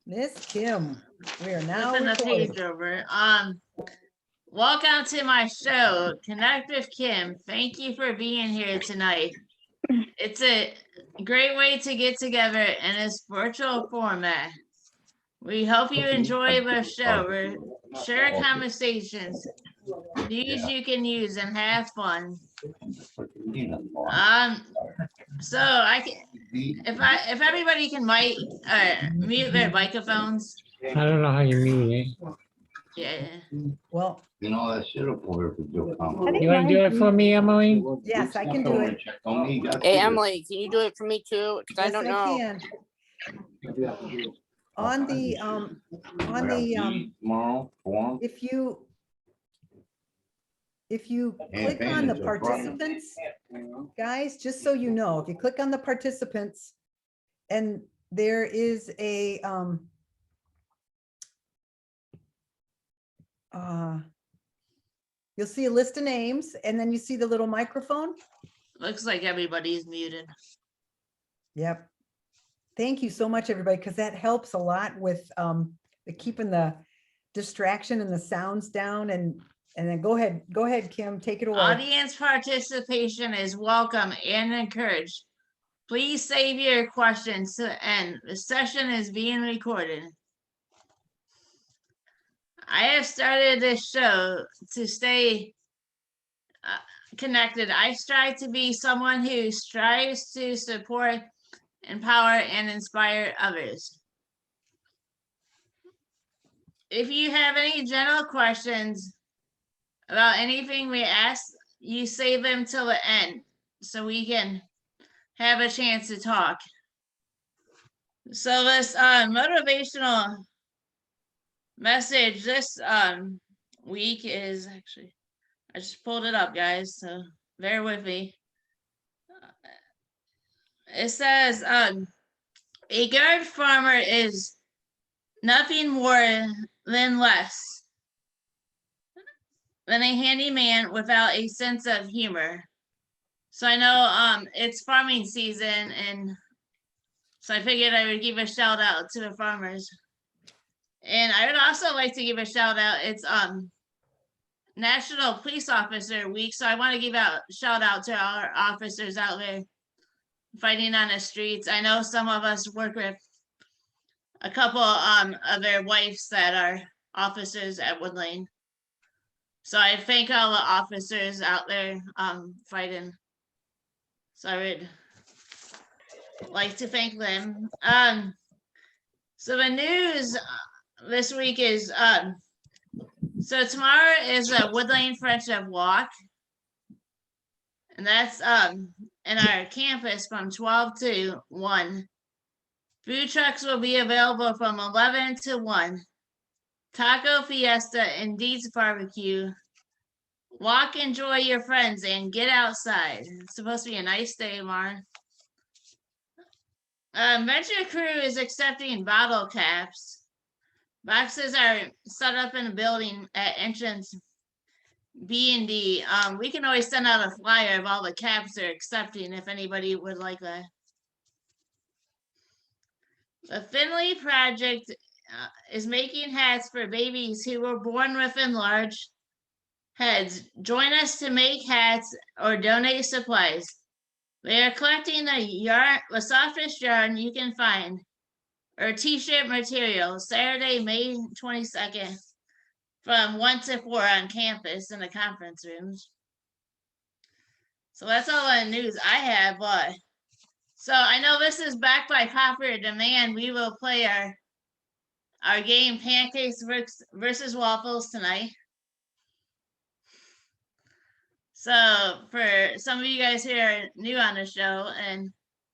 Miss Kim, we are now Flipping the recording. page over. Welcome to my show, Connect with Kim. Thank you for being here tonight. It's a great way to get together in this virtual format. We hope you enjoy the show. We share conversations, news you can use, and have fun. So I can, if everybody can mute their microphones. I don't know how you mute it. Yeah. Well, You know, that should have for You want to do it for me, Emily? yes, I can do it. Hey Emily, can you do it for me too? Because I Yes, don't I know. can. On the Tomorrow, form. if you click on the participants, guys, just so you know, if you click on the participants and there is a you'll see a list of names and then you see the little microphone. Looks like everybody's muted. Yep. Thank you so much, everybody, because that helps a lot with keeping the distraction and the sounds down. And then go ahead, Kim, take it away. Audience participation is welcome and encouraged. Please save your questions to the end. The session is being recorded. I have started this show to stay connected. I strive to be someone who strives to support, empower, and inspire others. If you have any general questions about anything we ask, you save them till the end so we can have a chance to talk. So this motivational message this week is actually, I just pulled it up, guys, so bear with me. It says, a good farmer is nothing more than less than a handyman without a sense of humor. So I know it's farming season, and so I figured I would give a shout out to the farmers. And I would also like to give a shout out. It's National Police Officer Week, so I want to give a shout out to our officers out there fighting on the streets. I know some of us work with a couple of their wives that are officers at Woodlane. So I thank all the officers out there fighting. So I would like to thank them. So the news this week is so tomorrow is a Woodlane Friendship Walk, and that's in our campus from 12 to 1. Food trucks will be available from 11 to 1. Taco Fiesta and Deeds Barbecue. Walk, enjoy your friends, and get outside. It's supposed to be a nice day, Lauren. Venture Crew is accepting bottle caps. Boxes are set up in a building at entrance B&D. We can always send out a flyer of all the caps they're accepting if anybody would like that. The Finley Project is making hats for babies who were born with enlarged heads. Join us to make hats or donate supplies. They are collecting the softest yarn you can find, or t-shirt material, Saturday, May 22nd, from 1 to 4 on campus in the conference rooms. So that's all the news I have. So I know this is backed by popular demand. We will play our game Pancakes versus Waffles tonight. So for some of you guys who are new on the show, and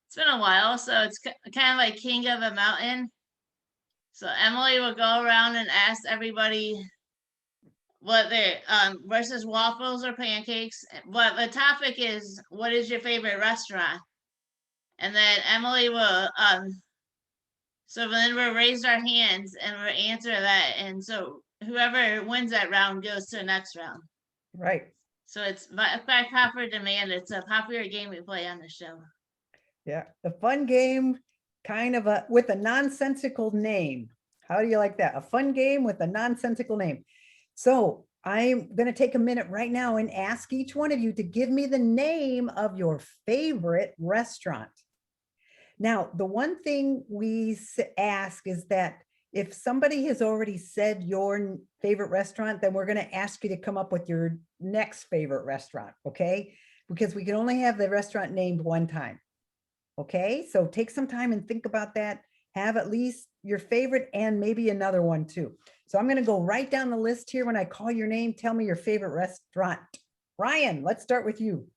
it's been a while, so it's kind of like King of the Mountain. So Emily will go around and ask everybody what they versus waffles or pancakes. But the topic is, what is your favorite restaurant? And then Emily will so then we'll raise our hands and we'll answer that. And so whoever wins that round goes to the next round. Right. So it's by popular demand. It's a popular game we play on the show. Yeah, the fun game, kind of with a nonsensical name. How do you like that? A fun game with a nonsensical name. So I'm going to take a minute right now and ask each one of you to give me the name of your favorite restaurant. Now, the one thing we ask is that if somebody has already said your favorite restaurant, then we're going to ask you to come up with your next favorite restaurant, okay? Because we can only have the restaurant named one time. Okay, so take some time and think about that. Have at least your favorite and maybe another one too. So I'm going to go right down the list here. When I call your name, tell me your favorite restaurant. Ryan, let's start with you.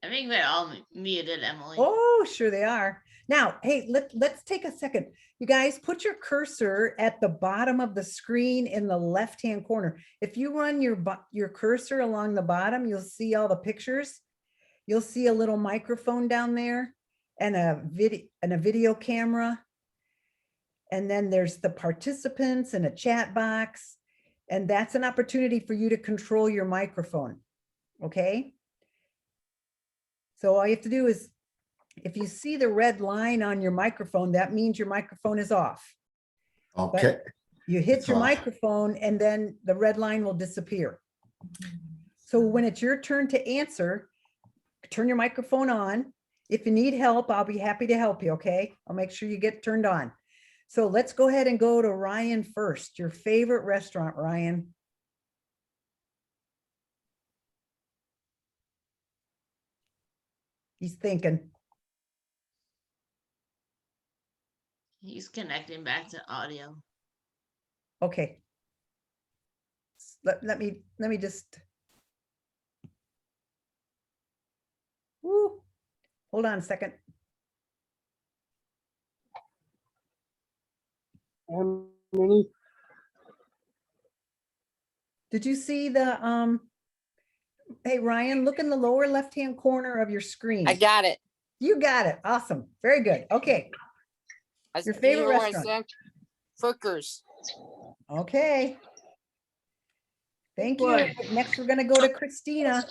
I think they're all muted, Emily. Oh, sure they are. Now, hey, let's take a second. You guys, put your cursor at the bottom of the screen in the left-hand corner. If you run your cursor along the bottom, you'll see all the pictures. You'll see a little microphone down there and a video camera. And then there's the participants and a chat box. And that's an opportunity for you to control your microphone. Okay. So all you have to do is, if you see the red line on your microphone, that means your microphone is off. Okay. But you hit It's your off. microphone and then the red line will disappear. So when it's your turn to answer, turn your microphone on. If you need help, I'll be happy to help you, okay? I'll make sure you get turned on. So let's go ahead and go to Ryan first. Your favorite restaurant, Ryan. He's thinking. He's connecting back to audio. Okay. Let me just. Woo. Hold on a second. Did you see the hey Ryan, look in the lower left-hand corner of your screen. I got it. You got it. Awesome. Very good. Okay. Your favorite You know what I restaurant? said? Frickers. Okay. Thank you. Next, we're going to go to Christina.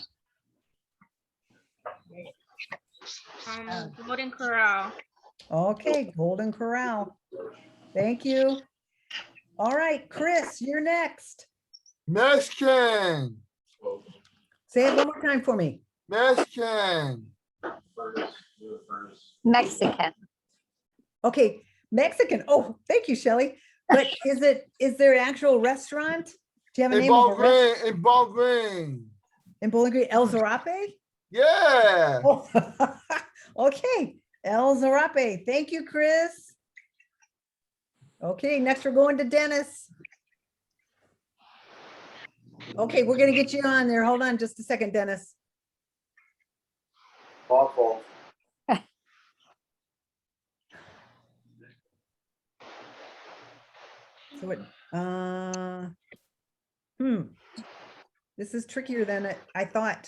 Golden Corral. Okay, Golden Corral. Thank you. All right, Chris, you're next. Mexican. Say it one more time for me. Mexican. Mexican. Okay, Mexican. Oh, thank you, Shelley. But is there an actual restaurant? Do you have a name of a restaurant In Baldwin. in Bowling Green? El Zarape? Yeah. Oh, okay, El Zarape. Thank you, Chris. Okay, next we're going to Dennis. Okay, we're gonna get you on there. Hold on just a second, Dennis. Awful. So it, this is trickier than I thought.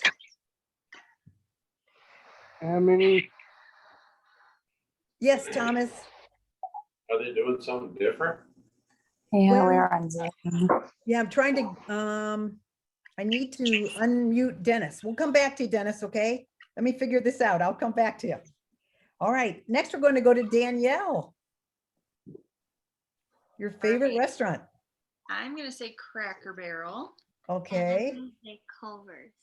How many? Yes, Thomas. Are they doing something different? Yeah, Well- we're on Zoom. Yeah, I'm trying to, I need to unmute Dennis. We'll come back to you, Dennis, okay? Let me figure this out. I'll come back to you. All right, next we're going to go to Danielle. Your favorite right. restaurant, I'm gonna say Cracker Barrel. okay? Say Culver's.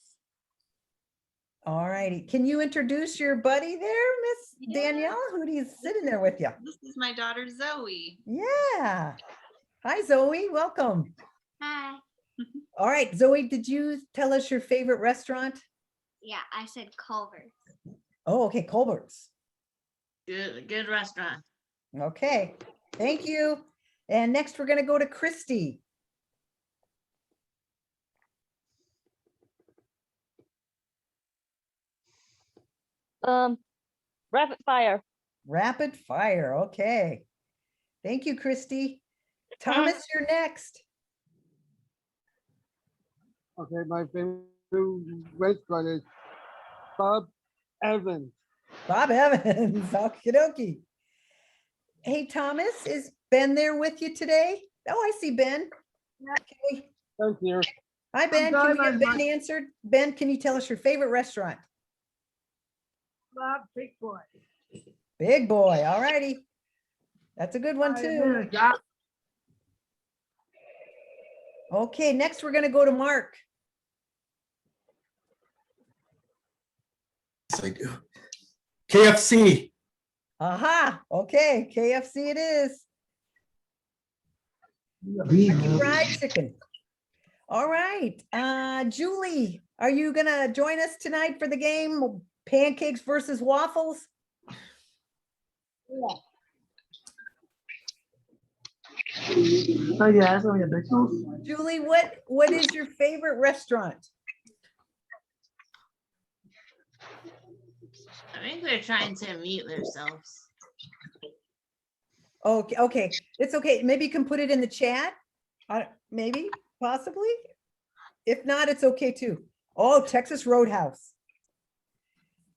All righty. Can you introduce your buddy there, Miss Yeah. Danielle? Who's sitting there with you? This is my daughter Zoe. Yeah. Hi, Zoe. Welcome. Hi. All right, Zoe, did you tell us your favorite restaurant? Yeah, I said Culver's. Oh, okay, Colbert's. Good restaurant. Okay, thank you. And next, we're going to go to Christy. Rapid fire. Rapid fire. Okay. Thank you, Christy. Thomas, you're next. Okay, my favorite restaurant is Bob Evans. Bob Evans. Okie dokie. Hey, Thomas, is Ben there with you today? Oh, I see Ben. Okay. Thank you. Hi, Ben. Can sorry, we get Ben answered? Ben, can you tell us your favorite restaurant? Bob Big Boy. Big Boy. All righty. That's a good one too. Okay, next we're gonna go to Mark. Yes, I do. KFC. Aha, okay, KFC it is. Kentucky Fried Chicken. All right, Julie, are you gonna join us tonight for the game Pancakes versus Waffles? Julie, what is your favorite restaurant? I think they're trying to mute themselves. Okay, okay, it's okay. Maybe you can put it in the chat. Maybe, possibly. If not, it's okay too. Oh, Texas Roadhouse.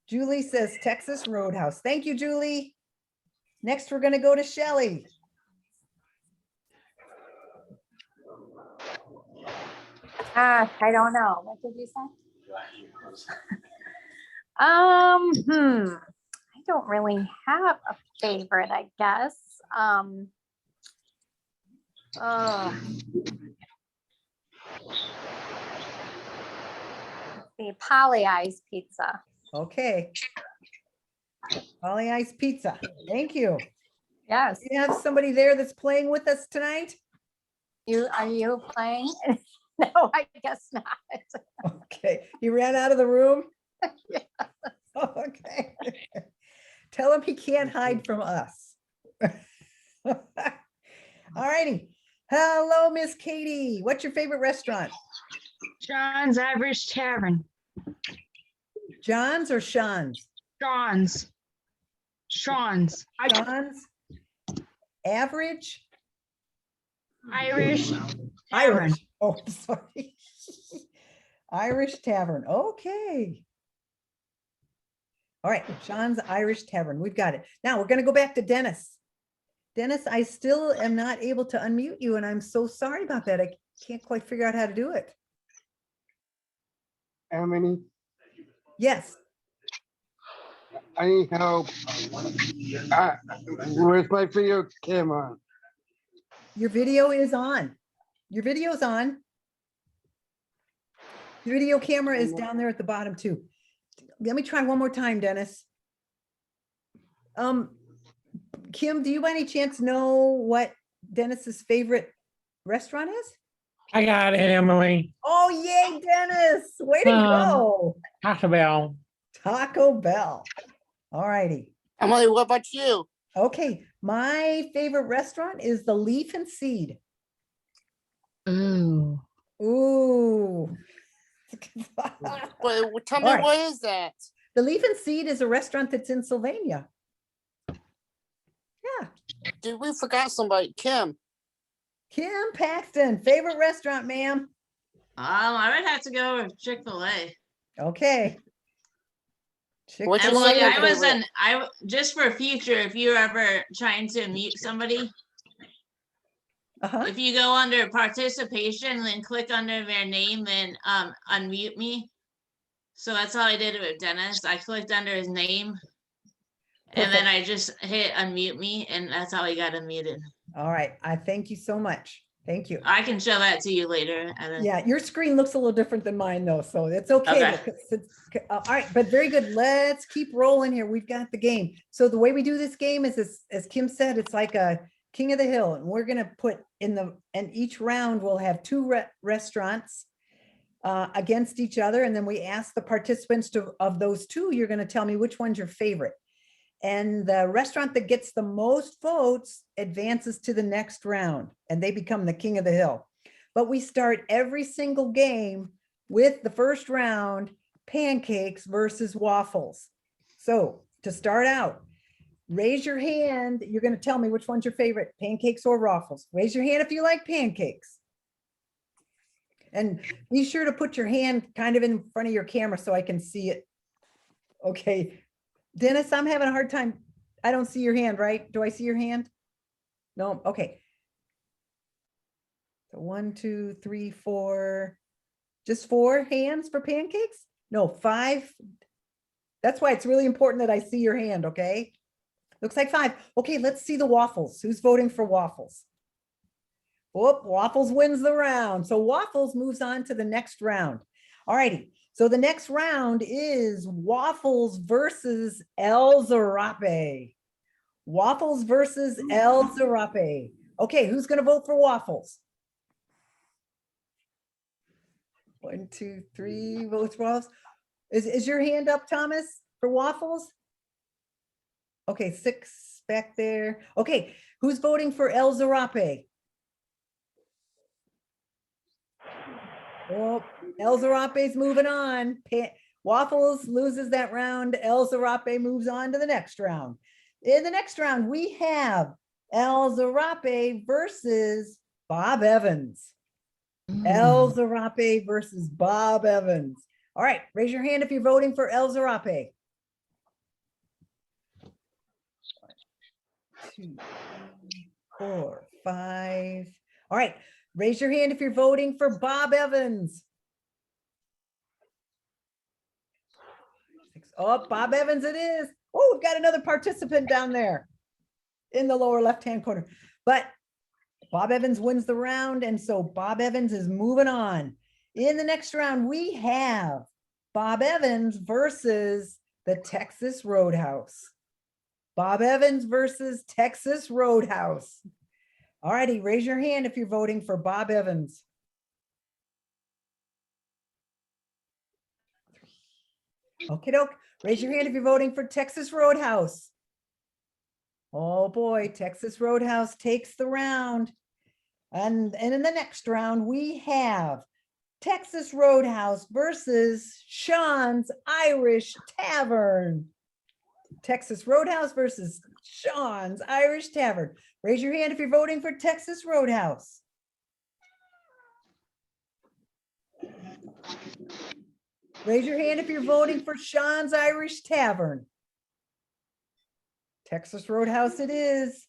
Julie says Texas Roadhouse. Thank you, Julie. Next, we're gonna go to Shelley. I don't know. What did you say? I don't really have a favorite, I guess. The Polly Eyes Pizza. Okay. Ollie Ice Pizza. Thank you. Yes. You have somebody there that's playing with us tonight? Are you playing? No, I guess not. Okay, you ran out of the room? Yeah. Okay. Tell him he can't hide from us. All righty. Hello, Miss Katie. What's your favorite restaurant? John's Irish Tavern. John's or Sean's? Sean's. Sean's. Average? Irish. Irish. Oh, sorry. Irish Tavern. Okay. All right, Sean's Irish Tavern. We've got it. Now we're going to go back to Dennis. Dennis, I still am not able to unmute you, and I'm so sorry about that. I can't quite figure out how to do it. How many? Yes. I need help. Where's my video camera? Your video is on. Your video's on. Your video camera is down there at the bottom too. Let me try one more time, Dennis. Kim, do you by any chance know what Dennis's favorite restaurant is? I got it, Emily. Oh, yay, Dennis. Way to go. Taco Bell. Taco Bell. All righty. Emily, what about you? Okay, my favorite restaurant is the Leaf and Seed. Ooh. Ooh. Well, tell me, All right. what is that? The Leaf and Seed is a restaurant that's in Sylvania. Yeah. Dude, we forgot somebody. Kim. Kim Paxton, favorite restaurant, ma'am. I would have to go with Chick-fil-A. Okay. What's your Emily, second favorite? just for future, if you're ever trying to mute somebody, if you go under participation, then click under their name and unmute me. So that's how I did it with Dennis. I clicked under his name and then I just hit unmute me, and that's how he got unmuted. All right. I thank you so much. Thank you. I can show that to you later. Yeah, your screen looks a little different than mine though, so it's okay. Okay. All right, but very good. Let's keep rolling here. We've got the game. So the way we do this game is, as Kim said, it's like a King of the Hill, and we're gonna put and each round we'll have two restaurants against each other, and then we ask the participants of those two, you're gonna tell me which one's your favorite. And the restaurant that gets the most votes advances to the next round, and they become the King of the Hill. But we start every single game with the first round, pancakes versus waffles. So to start out, raise your hand. You're going to tell me which one's your favorite, pancakes or waffles. Raise your hand if you like pancakes. And be sure to put your hand kind of in front of your camera so I can see it. Okay. Dennis, I'm having a hard time. I don't see your hand, right? Do I see your hand? No. Okay. So 1, 2, 3, 4. Just 4 hands for pancakes? No, 5. That's why it's really important that I see your hand, okay? Looks like 5. Okay, let's see the waffles. Who's voting for waffles? Whoop, waffles wins the round. So waffles moves on to the next round. All righty. So the next round is waffles versus El Zarape. Waffles versus El Zarape. Okay, who's going to vote for waffles? 1, 2, 3 votes for waffles. Is your hand up, Thomas, for waffles? Okay, 6 back there. Okay, who's voting for El Zarape? Oh, El Zarape's moving on. Waffles loses that round. El Zarape moves on to the next round. In the next round, we have El Zarape versus Bob Evans. El Zarape versus Bob Evans. All right, raise your hand if you're voting for El Zarape. 2, 4, 5. All right, raise your hand if you're voting for Bob Evans. 6. Oh, Bob Evans it is. Oh, we've got another participant down there in the lower left-hand corner. But Bob Evans wins the round, and so Bob Evans is moving on. In the next round, we have Bob Evans versus the Texas Roadhouse. Bob Evans versus Texas Roadhouse. All righty, raise your hand if you're voting for Bob Evans. 3. Okie doke. Raise your hand if you're voting for Texas Roadhouse. Oh boy, Texas Roadhouse takes the round. And in the next round, we have Texas Roadhouse versus Sean's Irish Tavern. Texas Roadhouse versus Sean's Irish Tavern. Raise your hand if you're voting for Texas Roadhouse. Raise your hand if you're voting for Sean's Irish Tavern. Texas Roadhouse it is.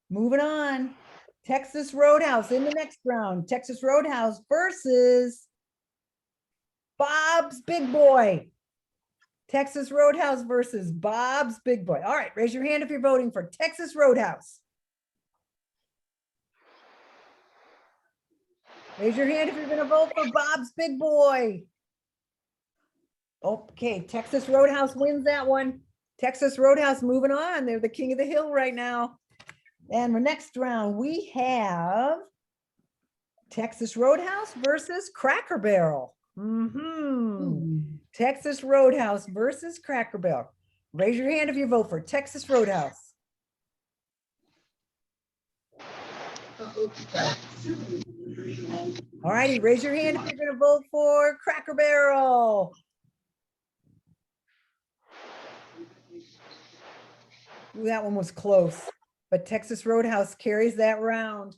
Moving on. Texas Roadhouse in the next round. Texas Roadhouse versus Bob's Big Boy. Texas Roadhouse versus Bob's Big Boy. All right, raise your hand if you're voting for Texas Roadhouse. Raise your hand if you're going to vote for Bob's Big Boy. Okay, Texas Roadhouse wins that one. Texas Roadhouse moving on. They're the king of the hill right now. And the next round, we have Texas Roadhouse versus Cracker Barrel. Texas Roadhouse versus Cracker Barrel. Raise your hand if you vote for Texas Roadhouse. All righty, raise your hand if you're going to vote for Cracker Barrel. Ooh, that one was close, but Texas Roadhouse carries that round.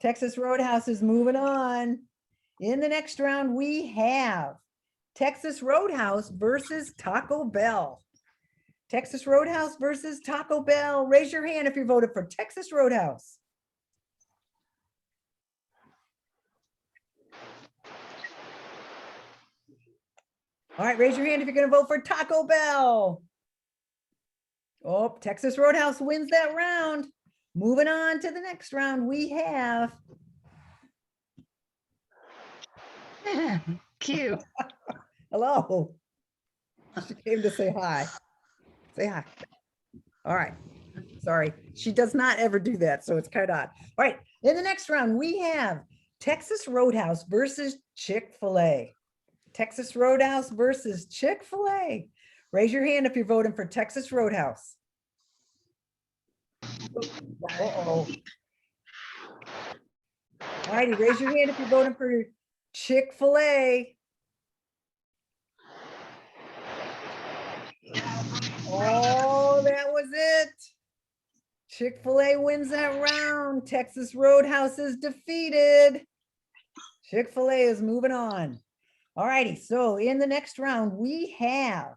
Texas Roadhouse is moving on. In the next round, we have Texas Roadhouse versus Taco Bell. Texas Roadhouse versus Taco Bell. Raise your hand if you voted for Texas Roadhouse. All right, raise your hand if you're going to vote for Taco Bell. Oh, Texas Roadhouse wins that round. Moving on to the next round, we have. Cute. Hello. She came to say hi. Say hi. All right. Sorry. She does not ever do that, so it's kind of odd. All right. In the next round, we have Texas Roadhouse versus Chick-fil-A. Texas Roadhouse versus Chick-fil-A. Raise your hand if you're voting for Texas Roadhouse. Uh-oh. All righty, raise your hand if you're voting for Chick-fil-A. Oh, that was it. Chick-fil-A wins that round. Texas Roadhouse is defeated. Chick-fil-A is moving on. All righty, so in the next round, we have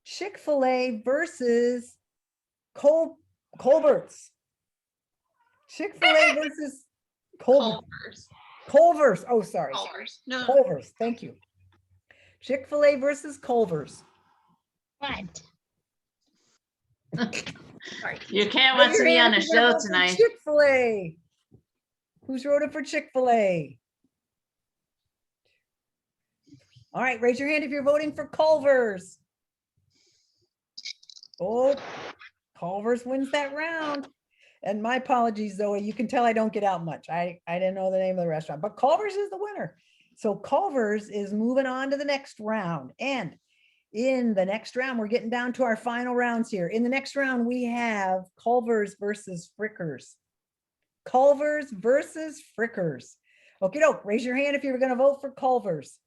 Chick-fil-A versus Culver's. Chick-fil-A versus Culver's. Culver's. Oh, sorry. Culver's. No. Culver's. Thank you. Chick-fil-A versus Culver's. What? Your cat wants to be on the show tonight. Chick-fil-A. Who's voting for Chick-fil-A? All right, raise your hand if you're voting for Culver's. Oh, Culver's wins that round. And my apologies, Zoe, you can tell I don't get out much. I didn't know the name of the restaurant, but Culver's is the winner. So Culver's is moving on to the next round. And in the next round, we're getting down to our final rounds here. In the next round, we have Culver's versus Frickers. Culver's versus Frickers. Okie doke, raise your hand if you're gonna vote for Culver's.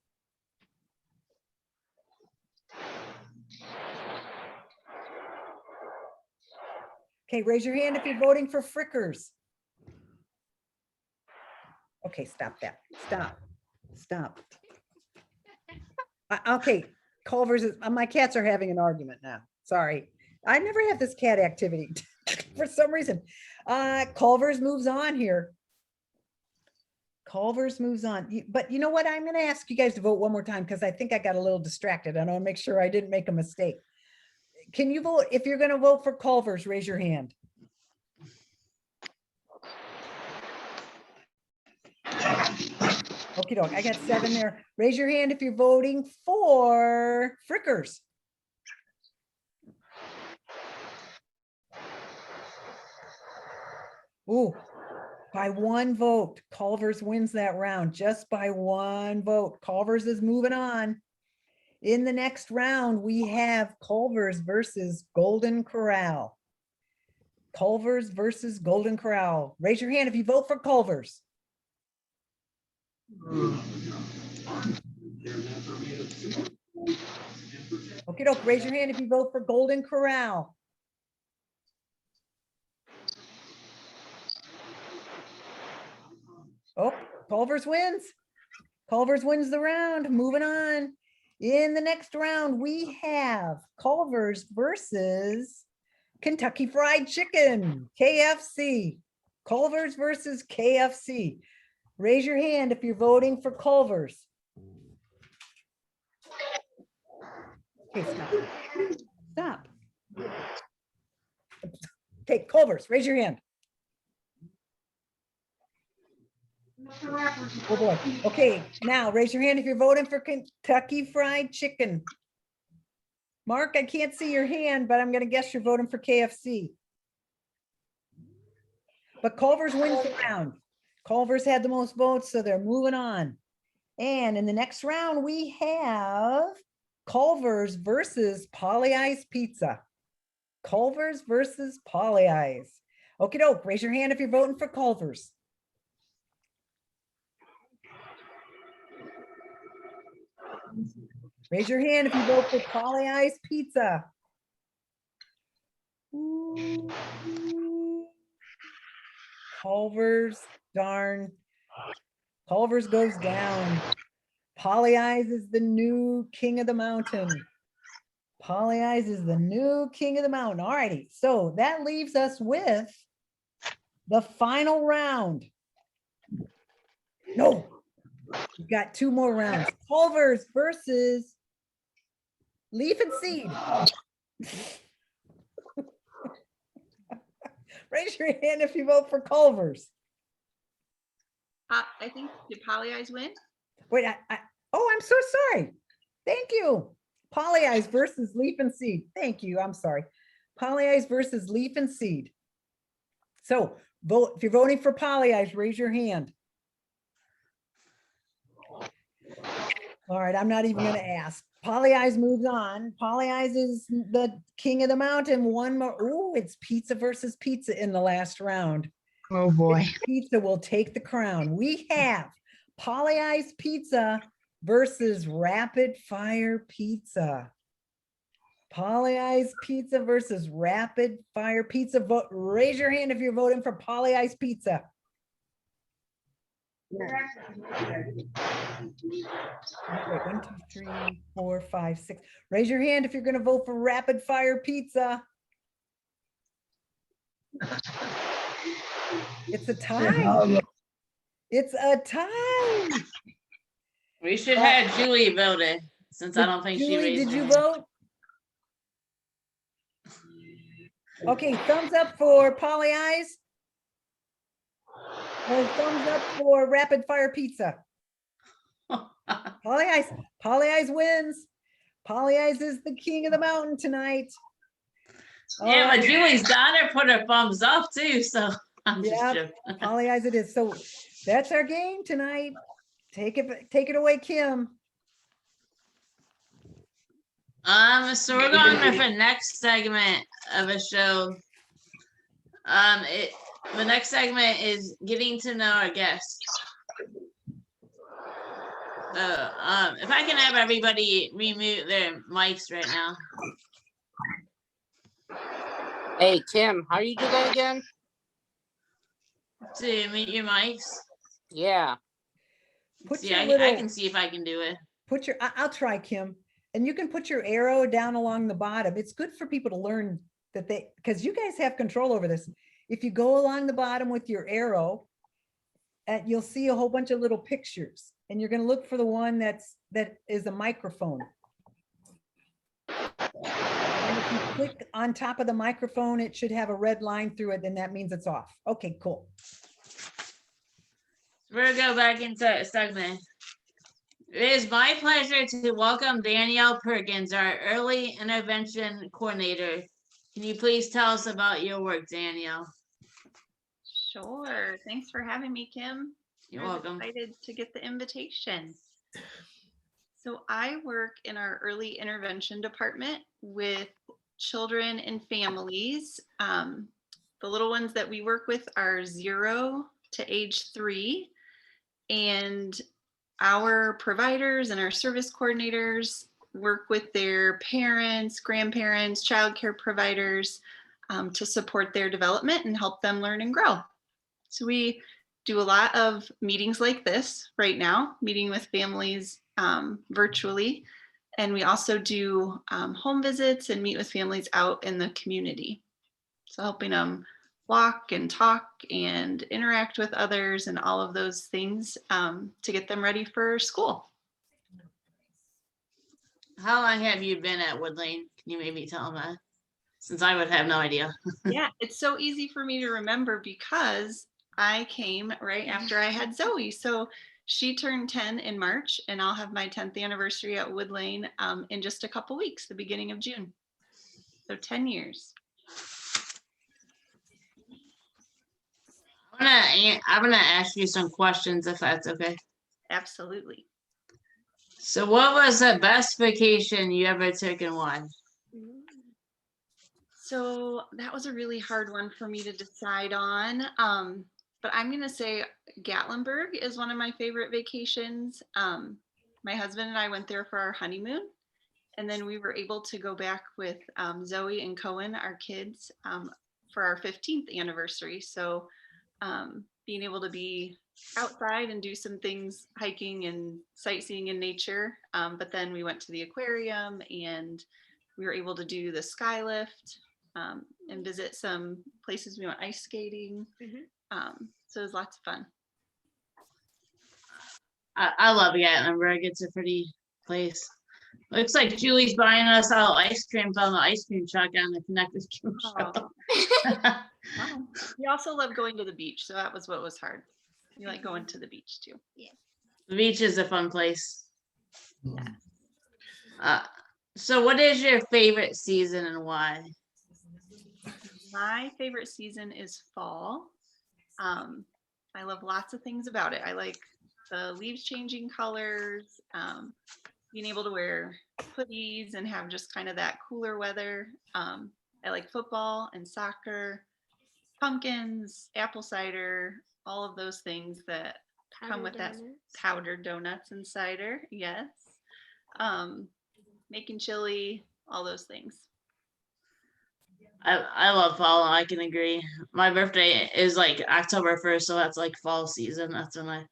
Okay, raise your hand if you're voting for Frickers. Okay, stop that. Stop. Okay, Culver's is, my cats are having an argument now. Sorry. I never have this cat activity for some reason. Culver's moves on here. Culver's moves on. But you know what? I'm going to ask you guys to vote one more time because I think I got a little distracted. I want to make sure I didn't make a mistake. Can you vote? If you're going to vote for Culver's, raise your hand. Okay, doke. I got 7 there. Raise your hand if you're voting for Frickers. Ooh, by 1 vote, Culver's wins that round, just by 1 vote. Culver's is moving on. In the next round, we have Culver's versus Golden Corral. Culver's versus Golden Corral. Raise your hand if you vote for Culver's. Okay, doke, raise your hand if you vote for Golden Corral. Oh, Culver's wins. Culver's wins the round. Moving on. In the next round, we have Culver's versus Kentucky Fried Chicken, KFC. Culver's versus KFC. Raise your hand if you're voting for Culver's. Okay, stop. Okay, Culver's, raise your hand. Oh boy. Okay, now raise your hand if you're voting for Kentucky Fried Chicken. Mark, I can't see your hand, but I'm going to guess you're voting for KFC. But Culver's wins the round. Culver's had the most votes, so they're moving on. And in the next round, we have Culver's versus Polly Ice Pizza. Culver's versus Polly Ice. Okie doke, raise your hand if you're voting for Culver's. Raise your hand if you vote for Polly Ice Pizza. Ooh. Culver's, darn. Culver's goes down. Polly Eyes is the new king of the mountain. Polly Eyes is the new king of the mountain. All righty, so that leaves us with the final round. No, we've got 2 more rounds. Culver's versus Leaf and Seed. Raise your hand if you vote for Culver's. I think, did Polly Eyes win? Wait, oh, I'm so sorry. Thank you. Polly Eyes versus Leaf and Seed. Thank you. I'm sorry. Polly Eyes versus Leaf and Seed. So vote, if you're voting for Polly Eyes, raise your hand. All right, I'm not even going to ask. Polly Eyes moves on. Polly Eyes is the king of the mountain. 1 more. Oh, it's pizza versus pizza in the last round. Oh, boy. Pizza will take the crown. We have Polly Eyes Pizza versus Rapid Fire Pizza. Polly Eyes Pizza versus Rapid Fire Pizza. Vote. Raise your hand if you're voting for Polly Eyes Pizza. Wait, 1, 2, 3, 4, 5, 6. Raise your hand if you're going to vote for Rapid Fire Pizza. It's a tie. It's a tie. We should have Julie voted, since I don't think she Julie, raised did her you hand. vote? Okay, thumbs up for Polly Eyes. Or thumbs up for Rapid Fire Pizza. Polly Eyes wins. Polly Eyes is the king of the mountain tonight. Yeah, All but right. Julie's daughter put her thumbs up too, so I'm just Yep. joking. Polly Eyes it is. So that's our game tonight. Take it away, Kim. So we're going for the next segment of a show. The next segment is getting to know our guests. So, if I can have everybody remute their mics right now. Hey, Kim, how you do that again? To mute your mics. Yeah. Put See, your I little, can see if I can do it. I'll try, Kim. And you can put your arrow down along the bottom. It's good for people to learn that because you guys have control over this. If you go along the bottom with your arrow, you'll see a whole bunch of little pictures, and you're going to look for the one that is a microphone. And if you click on top of the microphone, it should have a red line through it, and that means it's off. Okay, cool. We're gonna go back into a segment. It is my pleasure to welcome Danielle Perkins, our early intervention coordinator. Can you please tell us about your work, Danielle? Sure. Thanks for having me, Kim. You're I was welcome. excited to get the invitation. So I work in our early intervention department with children and families. The little ones that we work with are 0 to age 3. And our providers and our service coordinators work with their parents, grandparents, childcare providers to support their development and help them learn and grow. So we do a lot of meetings like this right now, meeting with families virtually. And we also do home visits and meet with families out in the community. So helping them walk and talk and interact with others and all of those things to get them ready for school. How long have you been at Woodlane? Can you maybe tell them that? Since I would have no idea. Yeah, it's so easy for me to remember because I came right after I had Zoe. So she turned 10 in March, and I'll have my 10th anniversary at Woodlane in just a couple weeks, the beginning of June. So 10 years. I'm gonna ask you some questions if that's okay. Absolutely. So what was the best vacation you ever took and why? So that was a really hard one for me to decide on. But I'm going to say Gatlinburg is one of my favorite vacations. My husband and I went there for our honeymoon. And then we were able to go back with Zoe and Cohen, our kids, for our 15th anniversary. So being able to be outside and do some things, hiking and sightseeing in nature. But then we went to the aquarium and we were able to do the sky lift and visit some places we went ice skating. So it was lots of fun. I love Gatlinburg. It's a pretty place. Looks like Julie's buying us all ice cream from the ice cream truck on the Konnect With Kim show. Wow. We also love going to the beach, so that was what was hard. We like going to the beach too. Yeah. The beach is a fun place. So what is your favorite season and why? My favorite season is fall. I love lots of things about it. I like the leaves changing colors, being able to wear hoodies and have just kind of that cooler weather. I like football and soccer, pumpkins, apple cider, all of those things that come with that powdered donuts and cider. Yes. Making chili, all those things. I love fall. I can agree. My birthday is like October 1st, so that's like fall season. That's when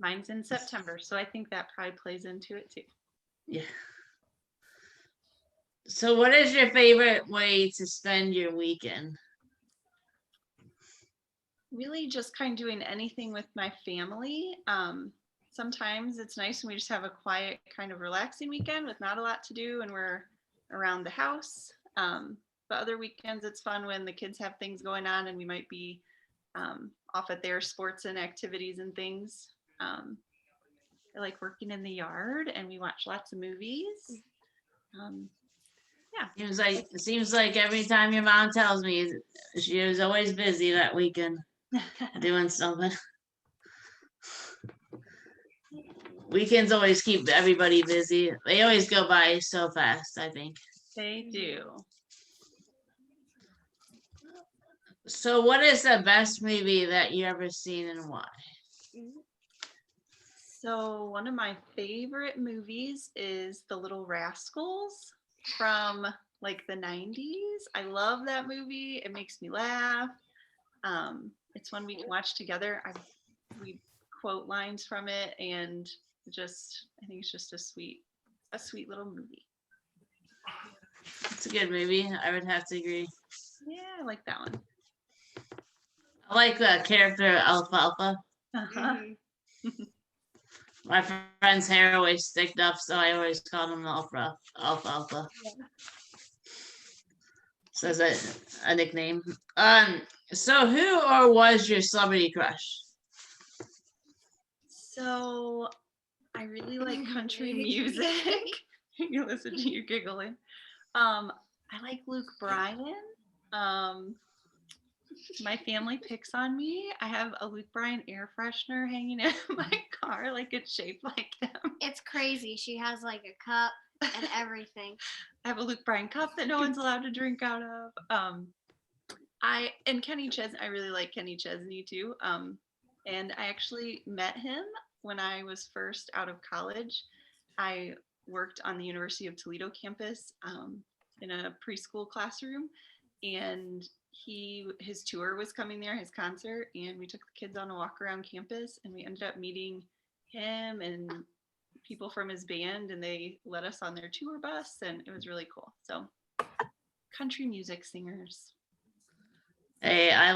Mine's in September, so I think that probably plays into it too. yeah. So what is your favorite way to spend your weekend? Really just kind of doing anything with my family. Sometimes it's nice when we just have a quiet, kind of relaxing weekend with not a lot to do and we're around the house. but other weekends it's fun when the kids have things going on and we might be off at their sports and activities and things. I like working in the yard and we watch lots of movies. Seems like every time your mom tells me she was always busy that weekend doing something. Weekends always keep everybody busy. They always go by so fast, I think. They do. So what is the best movie that you ever seen and why? So one of my favorite movies is The Little Rascals from like the 90s. I love that movie. It makes me laugh. It's one we can watch together. We quote lines from it and I think it's just a sweet little movie. It's a good movie. I would have to agree. Yeah, I like that one. I like the character Alfalfa. Uh-huh. My friend's hair always sticked up, so I always called him Alfalfa. So that's a nickname. So who or was your celebrity crush? So I really like country music. You listen to you giggling. I like Luke Bryan. My family picks on me. I have a Luke Bryan air freshener hanging in my car, like it's shaped like him. It's crazy. She has like a cup and everything. I have a Luke Bryan cup that no one's allowed to drink out of. And Kenny Chesney, I really like Kenny Chesney too. And I actually met him when I was first out of college. I worked on the University of Toledo campus in a preschool classroom, and his tour was coming there, his concert, and we took the kids on a walk around campus, and we ended up meeting him and people from his band, and they let us on their tour bus, and it was really cool. So country music singers. Hey, I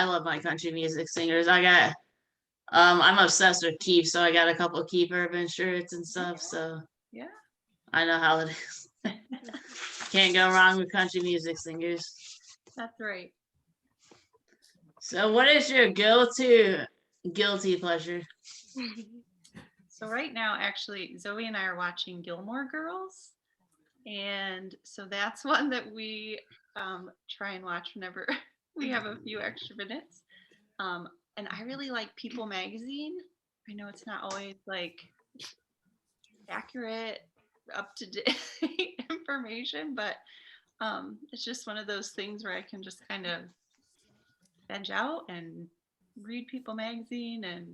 love my country music singers. I'm obsessed with Keith, so I got a couple of Keith Urban shirts and stuff. So yeah, I know how it is. Can't go wrong with country music singers. That's right. So what is your go-to guilty pleasure? So right now, actually, Zoe and I are watching Gilmore Girls. And so that's one that we try and watch whenever we have a few extra minutes. And I really like People magazine. I know it's not always like accurate, up to date information, but it's just one of those things where I can just kind of veg out and read People magazine, and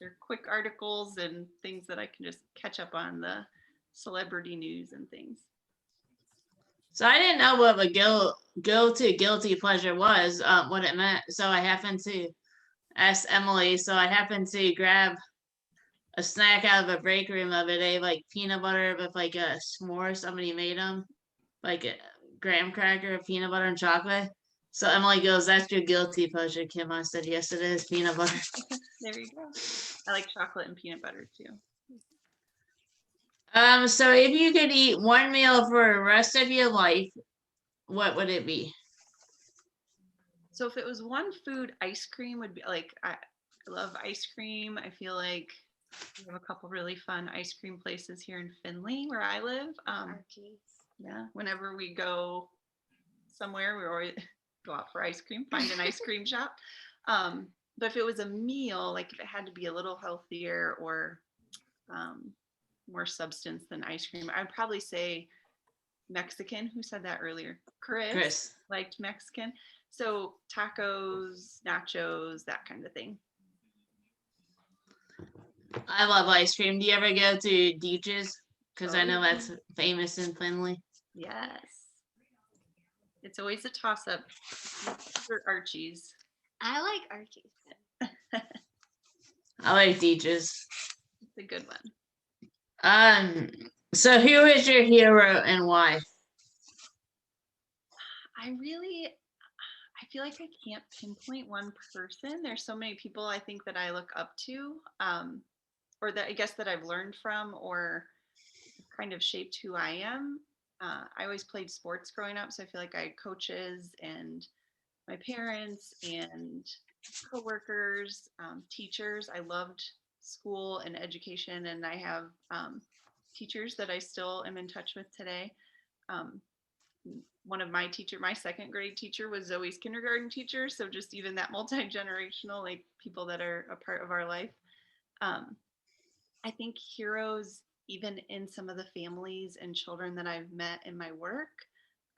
they're quick articles and things that I can just catch up on the celebrity news and things. So I didn't know what a go-to guilty pleasure was, what it meant. So I happened to ask Emily. So I happened to grab a snack out of a break room the other day, like peanut butter with like a s'more. Somebody made them, like a graham cracker, peanut butter and chocolate. So Emily goes, "That's your guilty pleasure, Kim." I said, "Yes, it is, peanut butter." There you go. I like chocolate and peanut butter too. So if you could eat one meal for the rest of your life, what would it be? So if it was one food, ice cream would be like, I love ice cream. I feel like we have a couple really fun ice cream places here in Findlay where I live. Yeah, whenever we go somewhere, we always go out for ice cream, find an ice cream shop. But if it was a meal, like if it had to be a little healthier or more substance than ice cream, I'd probably say Mexican. Who said that earlier? Chris liked Mexican. So tacos, nachos, that kind of thing. I love ice cream. Do you ever go to Deech's? Because I know yeah. that's famous in Findlay. Yes. It's always a toss-up. For Archie's. I like Archie's. I like Deech's. It's a good one. So who is your hero and why? I feel like I can't pinpoint one person. There's so many people I think that I look up to, or that I guess that I've learned from or kind of shaped who I am. I always played sports growing up, so I feel like I had coaches and my parents and coworkers, teachers. I loved school and education, and I have teachers that I still am in touch with today. One of my second grade teacher was Zoe's kindergarten teacher. So just even that multi-generational, like people that are a part of our life. I think heroes, even in some of the families and children that I've met in my work.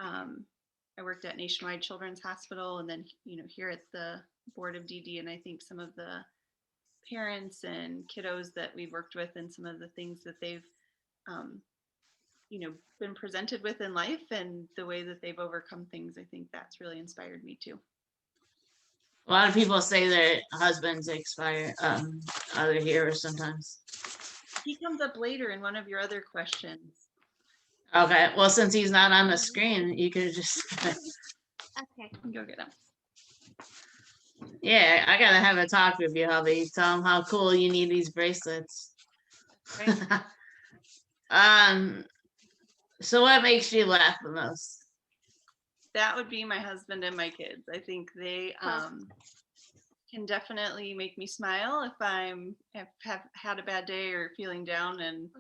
I worked at Nationwide Children's Hospital, and then, here at the board of DD. And I think some of the parents and kiddos that we've worked with and some of the things that they've, been presented with in life and the way that they've overcome things, I think that's really inspired me too. A lot of people say their husbands inspire other heroes sometimes. He comes up later in one of your other questions. Okay, well, since he's not on the screen, you could just. Okay, go get him. Yeah, I gotta have a talk with you, hubby. Tell him how cool you need these bracelets. Right. So what makes you laugh the most? That would be my husband and my kids. I think they can definitely make me smile if have had a bad day or feeling down, and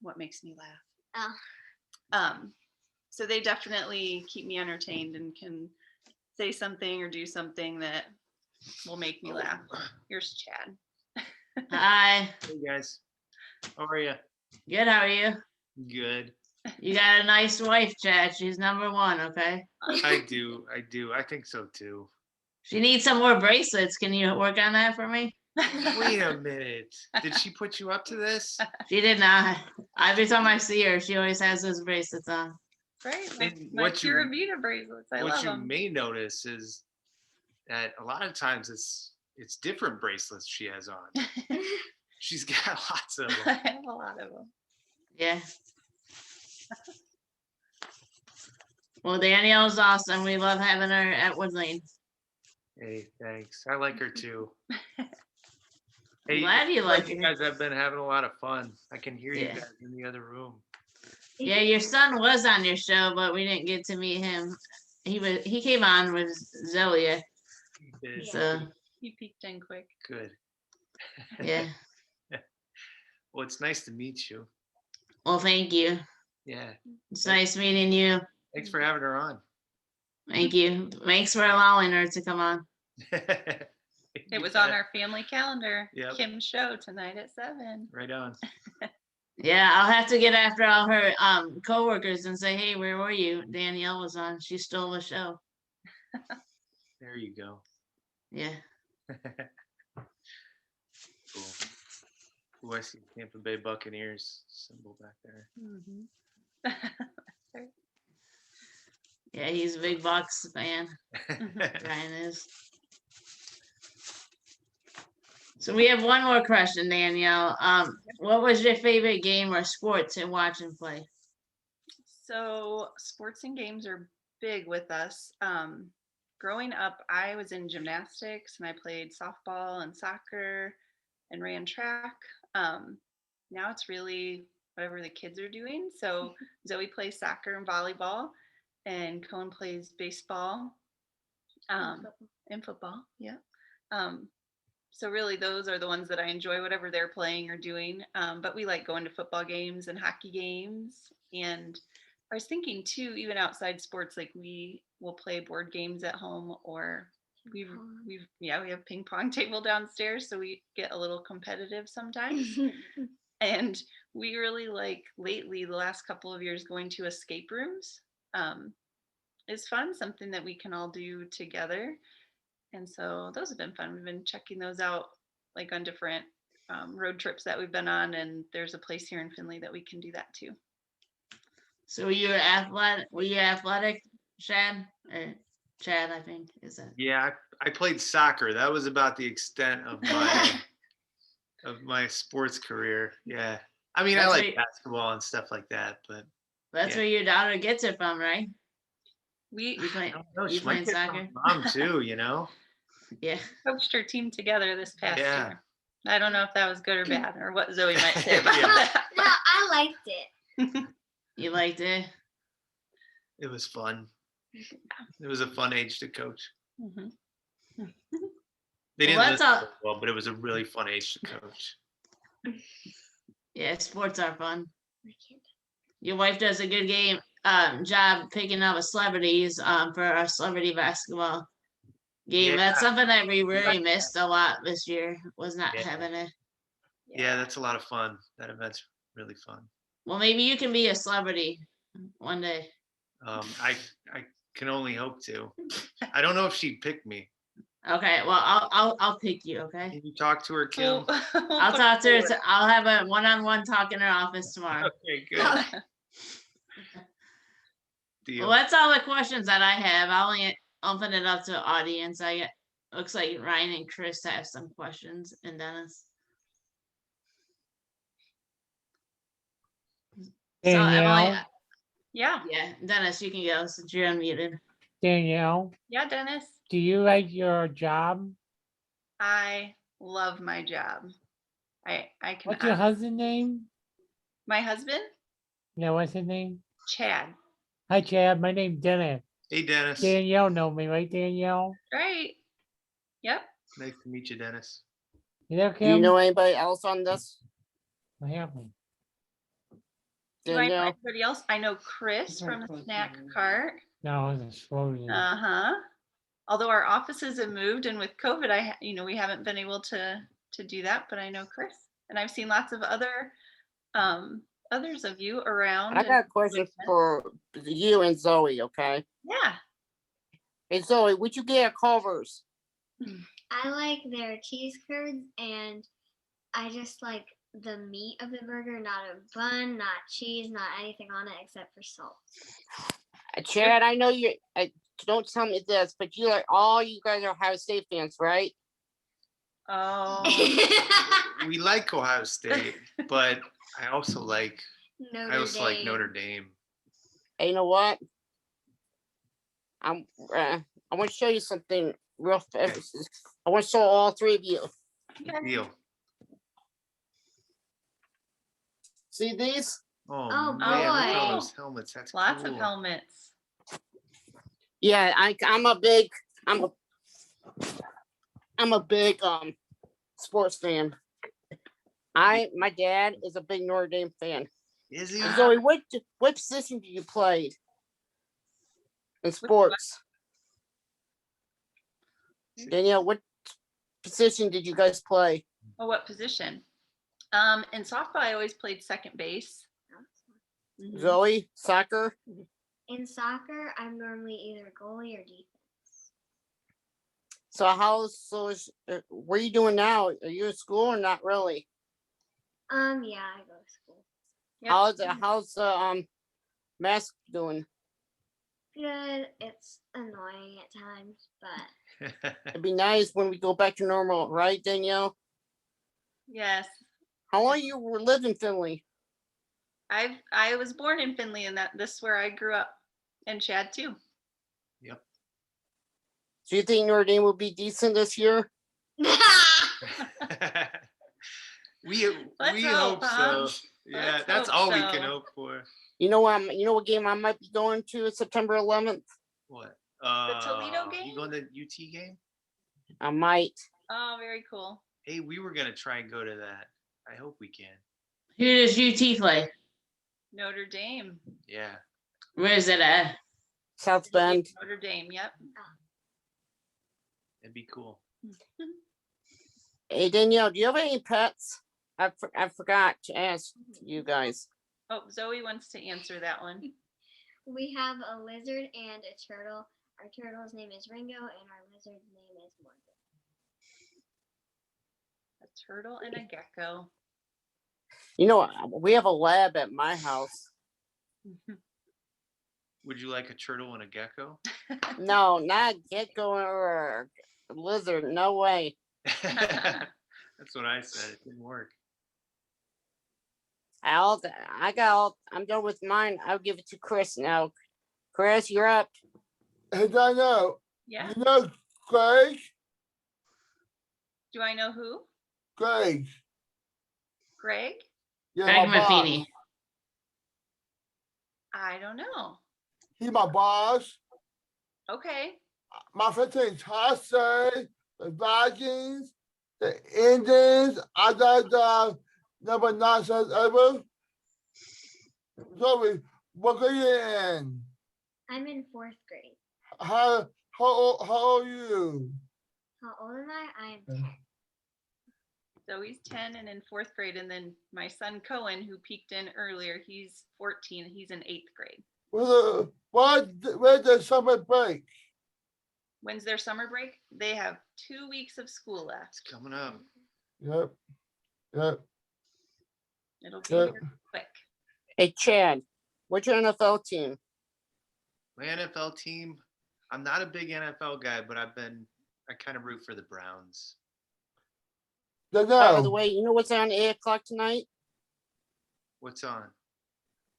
what makes me laugh. So they definitely keep me entertained and can say something or do something that will make me laugh. Here's Chad. Hi. Hey guys, how are you? Good, how are you? Good. You got a nice wife, Chad. She's number one, okay? I do. I think so too. She needs some more bracelets. Can you work on that for me? Wait a minute. Did she put you up to this? She did not. Every time I see her, she always has those bracelets on. Right. And My Pura Vida bracelets. I love what you them. may notice is that a lot of times it's different bracelets she has on. She's got lots of them. I have a lot of them. Yeah. Well, Danielle's awesome. We love having her at Woodlane. Hey, thanks. I like her too. I'm glad you like you her. guys have been having a lot of fun. I can hear you Yeah. guys in the other room. Yeah, your son was on your show, but we didn't get to meet him. He came on with Zoe. So He peeked in quick. Good. yeah. Well, it's nice to meet you. Well, thank you. Yeah. It's nice meeting you. Thanks for having her on. Thank you. Thanks for allowing her to come on. It was on our family calendar. Yep. Kim's show tonight at 7. Right on. Yeah, I'll have to get after all her coworkers and say, hey, where were you? Danielle was on. She stole the show. There you go. Yeah. Cool. Ooh, I see Tampa Bay Buccaneers symbol back there. Yeah, he's a big Bucks fan. Ryan is. So we have one more question, Danielle. What was your favorite game or sport to watch and play? So sports and games are big with us. Growing up, I was in gymnastics and I played softball and soccer and ran track. Now it's really whatever the kids are doing. So Zoe plays soccer and volleyball, and Cohen plays baseball and football. Yeah. So really those are the ones that I enjoy, whatever they're playing or doing. But we like going to football games and hockey games. And I was thinking too, even outside sports, like we will play board games at home, or we have ping pong table downstairs, so we get a little competitive sometimes. And we really like lately, the last couple of years, going to escape rooms. Is fun, something that we can all do together. And so those have been fun. We've been checking those out like on different road trips that we've been on, and there's a place here in Findlay that we can do that too. So were you athletic, Chad? Or Chad, I think, is that? Yeah, I played soccer. That was about the extent of my sports career. Yeah. I mean, I like basketball and stuff like that, but that's where your daughter gets it from, right? You playing soccer? Mom too, you know? Yeah. Coached our team together this past Yeah. year. I don't know if that was good or bad, or what Zoe might say about that. No, I liked it. You liked it? It was fun. It was a fun age to coach. Mhm. They Well, didn't that's listen all- very well, but it was a really fun age to coach. Yeah, sports are fun. Your wife does a good job picking up celebrities for our celebrity basketball game. Yeah. That's something that we really missed a lot this year, was not Yeah. having it. Yeah, that's a lot of fun. That event's really fun. Well, maybe you can be a celebrity one day. I can only hope to. I don't know if she'd pick me. Okay, well, I'll pick you. Okay, Can you talk to her, Kim? I'll talk to her. I'll have a one-on-one talk in her office tomorrow. Okay, good. Deal. Well, that's all the questions that I have. I'll open it up to the audience. Looks like Ryan and Chris have some questions, and Dennis. So Emily, Danielle, Yeah, yeah, Dennis, you can go since you're unmuted. Danielle, yeah, Dennis. do you like your job? I love my job. I can. What's your husband's name? My husband, No, what's his name? Chad. Hi, Chad. My name's Dennis. Hey, Dennis. Danielle know me, right, Danielle? Right. Yep. Nice to meet you, Dennis. You there, Do Kim? you know anybody else on this? What happened? Do I know Danielle? anybody else? I know Chris from the snack cart. No, it was explosion. Uh-huh. Although our offices have moved and with COVID, we haven't been able to do that, but I know Chris. And I've seen lots of others of you around. I got a question for you and Zoe, okay? Yeah. Hey, Zoe, would you get a Culver's? I like their cheese curds, and I just like the meat of the burger, not a bun, not cheese, not anything on it except for salt. Chad, I know you, don't tell me this, but you guys are Ohio State fans, right? Oh. We like Ohio State, but I also like Notre Notre Dame. Hey, you know what? I want to show you something real fast. I want to show all three of you. Okay. Deal. See these? Oh, Oh, man, look at all boy. those helmets. That's Lots cool. of helmets. Yeah, I'm a big sports fan. My dad is a big Notre Dame fan. Is he? Zoe, what position do you play in sports? Danielle, what position did you guys play? Oh, what position? In softball, I always played second base. Mhm. Zoe, soccer? In soccer, I'm normally either goalie or defense. So what are you doing now? Are you in school or not really? Yeah, I go to school. Yep. How's mask doing? Good. It's annoying at times, but It'd be nice when we go back to normal, right, Danielle? Yes. How long you lived in Finley? I was born in Findlay, and this is where I grew up, and Chad too. Yep. Do you think Notre Dame will be decent this year? we Let's hope hope, huh? so. Yeah, Let's that's hope all we so. can hope for. You know what game I might be going to September 11th? What? Toledo You game? going to UT game? I might. Oh, very cool. Hey, we were gonna try and go to that. I hope we can. Who does UT play? Notre Dame. Yeah. Where is it at? South Bend. Notre Dame. Yep. It'd be cool. Hey Danielle, do you have any pets? I forgot to ask you guys. Oh, Zoe wants to answer that one. we have a lizard and a turtle. Our turtle's name is Ringo, and our lizard's name is Morgan. A turtle and a gecko. You know, we have a lab at my house. Would you like a turtle and a gecko? No, not a gecko or a lizard. No way. That's what I said. It didn't work. I'm done with mine. I'll give it to Chris now. Chris, you're up. Hey, Danielle, Yeah. you know Greg? Do I know who? Greg. Greg? Yeah, Greg my boss. Maffini. I don't know. He's my boss. Okay. My friend is Hustle, the Vikings, the Indians. I got the number nonsense ever. Sorry, what grade you in? I'm in 4th grade. How old are you? How old am I? I am 10. So he's 10 and in 4th grade. And then my son Cohen, who peeked in earlier, he's 14. He's in 8th grade. Where's the summer break? When's their summer break? They have 2 weeks of school left. It's coming up. Yep. It'll be Yep. here quick. Hey, Chad, what's your NFL team? My NFL team, I'm not a big NFL guy, but I kind of root for the Browns. By the way, you know what's on 8 o'clock tonight? What's on?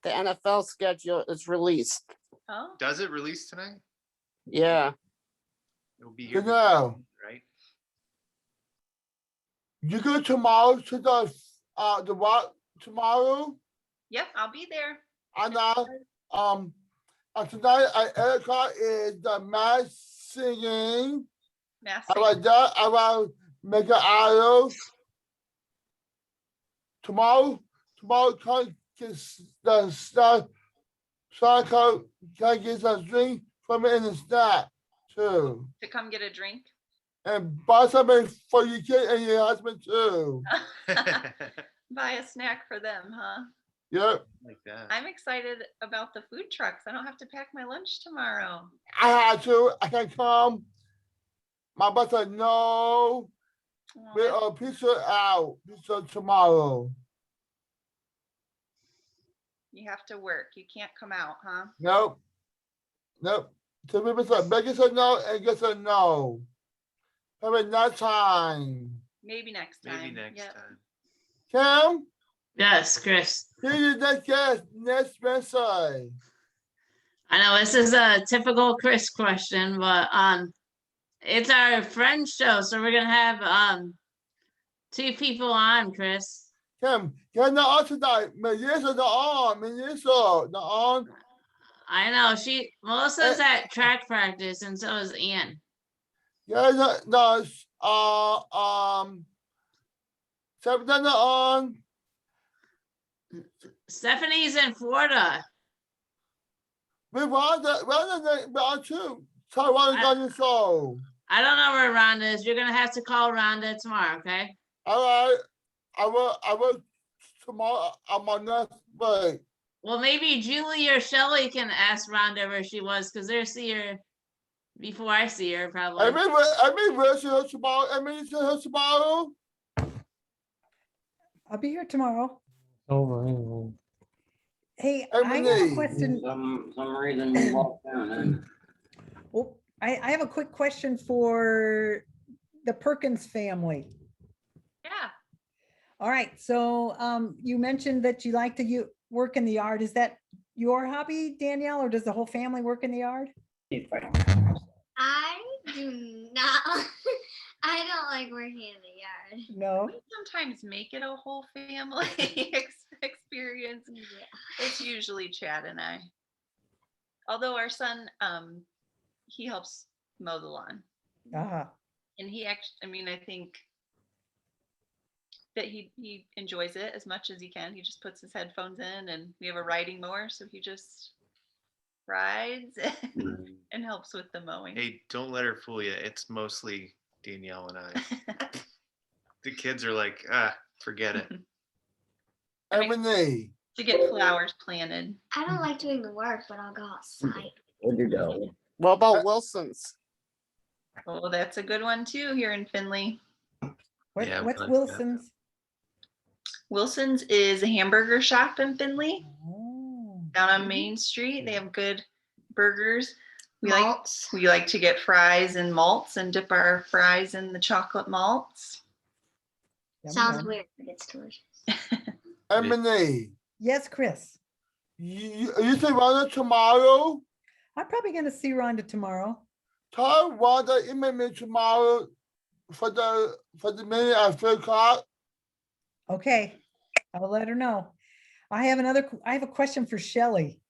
The NFL schedule is released. Oh, Does it release tonight? Yeah. It'll be here. Danielle. Right? You go tomorrow to the what tomorrow? yep, I'll be there. I know. Tonight at 8 o'clock is the mass singing. Mass I like that. I want to make an idol. Tomorrow, can get the stuff. So can get some drink from it in the snack too. To come get a drink. And buy something for your kid and your husband too. Buy a snack for them, huh? Yep. Like that. I'm excited about the food trucks. I don't have to pack my lunch tomorrow. I had to. I can come. My boss said no. Oh, We're pizza out. Pizza tomorrow. you have to work. You can't come out, huh? Nope. So people said Becky said no and gets a no. Have that time. Maybe next time. Maybe next Yep. time. Kim, Yes, Chris. here's the next guest next Wednesday. I know this is a typical Chris question, but it's our friend show, so we're gonna have 2 people on, Chris. Kim, you're not on tonight. Melissa's not on. Melissa, not on. I know Melissa's at track practice, and so is Ann. Yeah, no, Seven not on. Stephanie's in Florida. We Rhonda on too. So Rhonda's on the show. I don't know where Rhonda is. You're gonna have to call Rhonda tomorrow, okay? All right. I will tomorrow. I'm on next break. Well, maybe Julie or Shelly can ask Rhonda where she was, because they'll see her before I see her, probably. I mean, we'll see her tomorrow. See her tomorrow. I'll be here tomorrow. Over anyway. Hey, I have a Emily. question. Some reason you walked down. Oh, I have a quick question for the Perkins family. Yeah. All right, so you mentioned that you like to work in the yard. Is that your hobby, Danielle, or does the whole family work in the yard? I do not. I don't like working in the yard. No. We sometimes make it a whole family experience. Yeah. It's usually Chad and I. Although our son, he helps mow the lawn. Uh-huh. And he actually, I mean, I think that he enjoys it as much as he can. He just puts his headphones in, and we have a riding mower, so he just rides and helps with the mowing. Hey, don't let her fool you. It's mostly Danielle and I. The kids are like, forget it. Emily. To get flowers planted. I don't like doing the work, but I'll go outside. Where'd you go? What about Wilson's? Oh, that's a good one too here in Findlay. Yeah, we What's like that. Wilson's? Wilson's is a hamburger shop in Findlay, Oh. down on Main Street. They have good burgers. We Malts. like to get fries and malts and dip our fries in the chocolate malts. Yum, Sounds yum. weird, but it's delicious. Emily. Yes, Chris. You see Rhonda tomorrow? I'm probably going to see Rhonda tomorrow. Tell Rhonda email me tomorrow for the meeting at 3 o'clock. Okay, I'll let her know. I have a question for Shelly.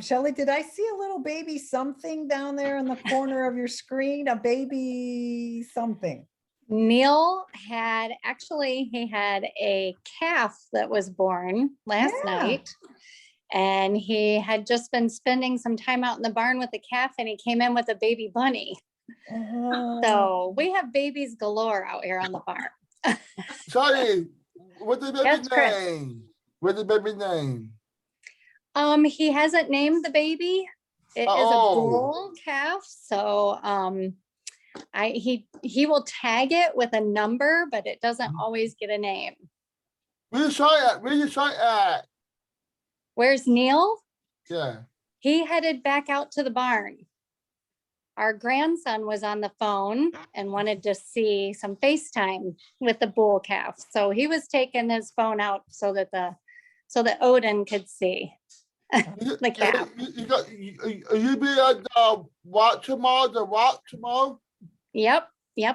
Shelley, did I see a little baby something down there in the corner of your screen? A baby something? Neil had, he had a calf that was born last Yeah. night. And he had just been spending some time out in the barn with the calf, and he came in with a baby bunny. Oh. So we have babies galore out here on the farm. Sorry, what's the baby Yes, Chris. name? What's the baby name? He hasn't named the baby. It is a Oh. bull calf. So he will tag it with a number, but it doesn't always get a name. Where you saw it? Where you saw it at? Where's Neil? Yeah. He headed back out to the barn. Our grandson was on the phone and wanted to see some FaceTime with the bull calf. So he was taking his phone out so that Odin could see the calf. You be at the walk tomorrow? Yep.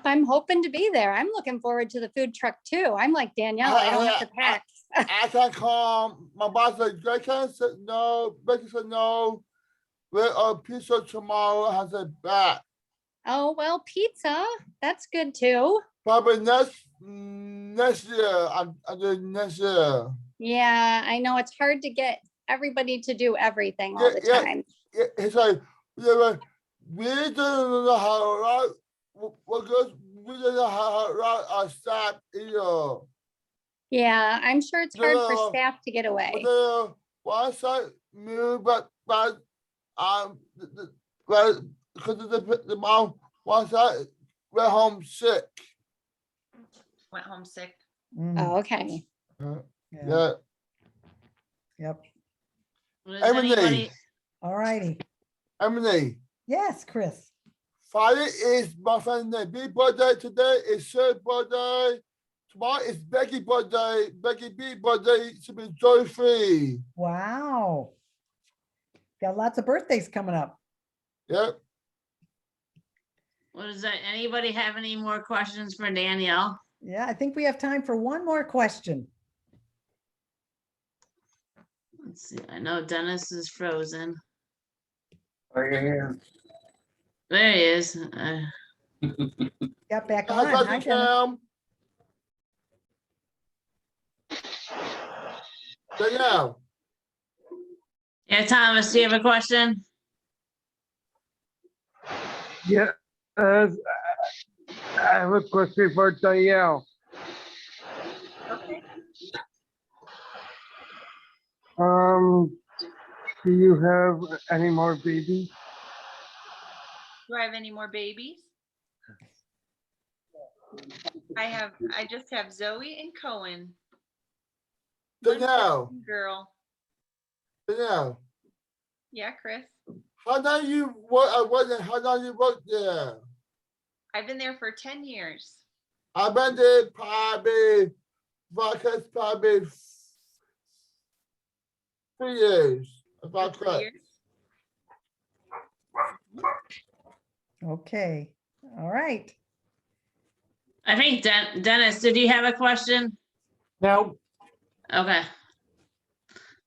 I'm hoping to be there. I'm looking forward to the food truck too. I'm like Danielle, I don't have to pack. I can come. My boss said, Greg said no. Becky said no. We're on pizza tomorrow. I said back. Oh, well, pizza. That's good too. Probably next year. I'm doing next year. Yeah, I know it's hard to get everybody to do everything all the time. Yeah, it's like, we don't know how to we don't know how to write our staff either. Yeah, I'm sure it's hard for No. staff to get away. One side move, but because the mom one side went home sick. Went home sick. Oh, okay. Yeah. Yep. Was Emily. anybody- All righty. Emily. Yes, Chris. Friday is my friend's big birthday. Today is Sher's birthday. Tomorrow is Becky's birthday. Becky B's birthday. She'll be joy-free. Wow. Got lots of birthdays coming up. Yep. What is that? Anybody have any more questions for Danielle? Yeah, I think we have time for one more question. Let's see. I know Dennis is frozen. Are you here? There he is. Got back Hi, on. Hi, Dr. Dennis. Cam. Danielle. Yeah, Thomas, do you have a question? Yeah, I have a question for Danielle. Okay. Do you have any more babies? Do I have any more babies? I just have Zoe and Cohen. One boy, Danielle. one girl. Danielle. Yeah, Chris. How long you work? How long you work there? I've been there for 10 years. I've been there probably 3 years. About For 3 correct. years. Okay. All right. I think Dennis, did you have a question? No. Okay.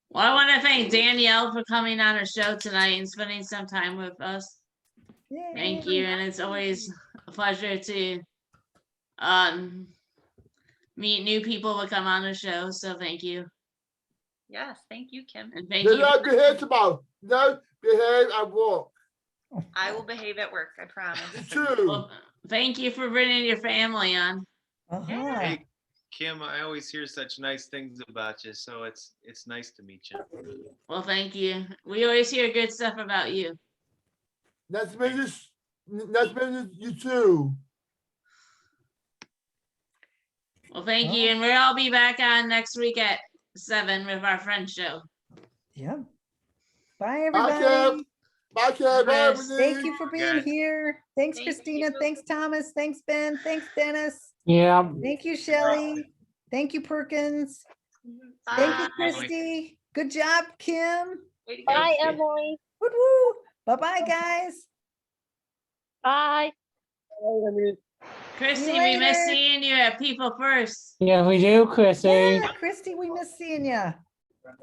Well, I want to thank Danielle for coming on our show tonight and spending some time with us. Yay. Thank you. And it's always a pleasure to meet new people to come on the show. So thank you. Yes, thank you, Kim. And thank Do you. not behave tomorrow. No behave at work. I will behave at work, I promise. True. Well, thank you for bringing your family on. Uh-huh. Hey, Kim, I always hear such nice things about you, so it's nice to meet you. Well, thank you. We always hear good stuff about you. Nice to meet you too. Well, thank you. And we'll all be back on next week at 7 with our friend show. Yeah. Bye, Bye, everybody. Kim. Bye, Kim. Bye, Yes. Emily. Thank you for being Guys. here. Thanks, Thank Christina. you. Thanks, Thomas. Thanks, Ben. Thanks, Dennis. Yeah. Thank you, Shelley. Thank you, Perkins. Thank you, Bye. Christy. Good job, Kim. Way to go. Bye, Emily. Woo woo. Bye-bye, guys. Bye. Christy, See you we miss later. seeing you at People First. Yeah, we do, Chrissy. Yeah, Christy, we miss seeing you.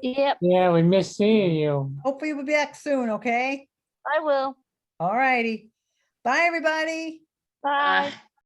Yep, Yeah, we miss seeing you. Hopefully we'll be back soon, okay? I will. All righty. Bye, everybody. Bye. Uh,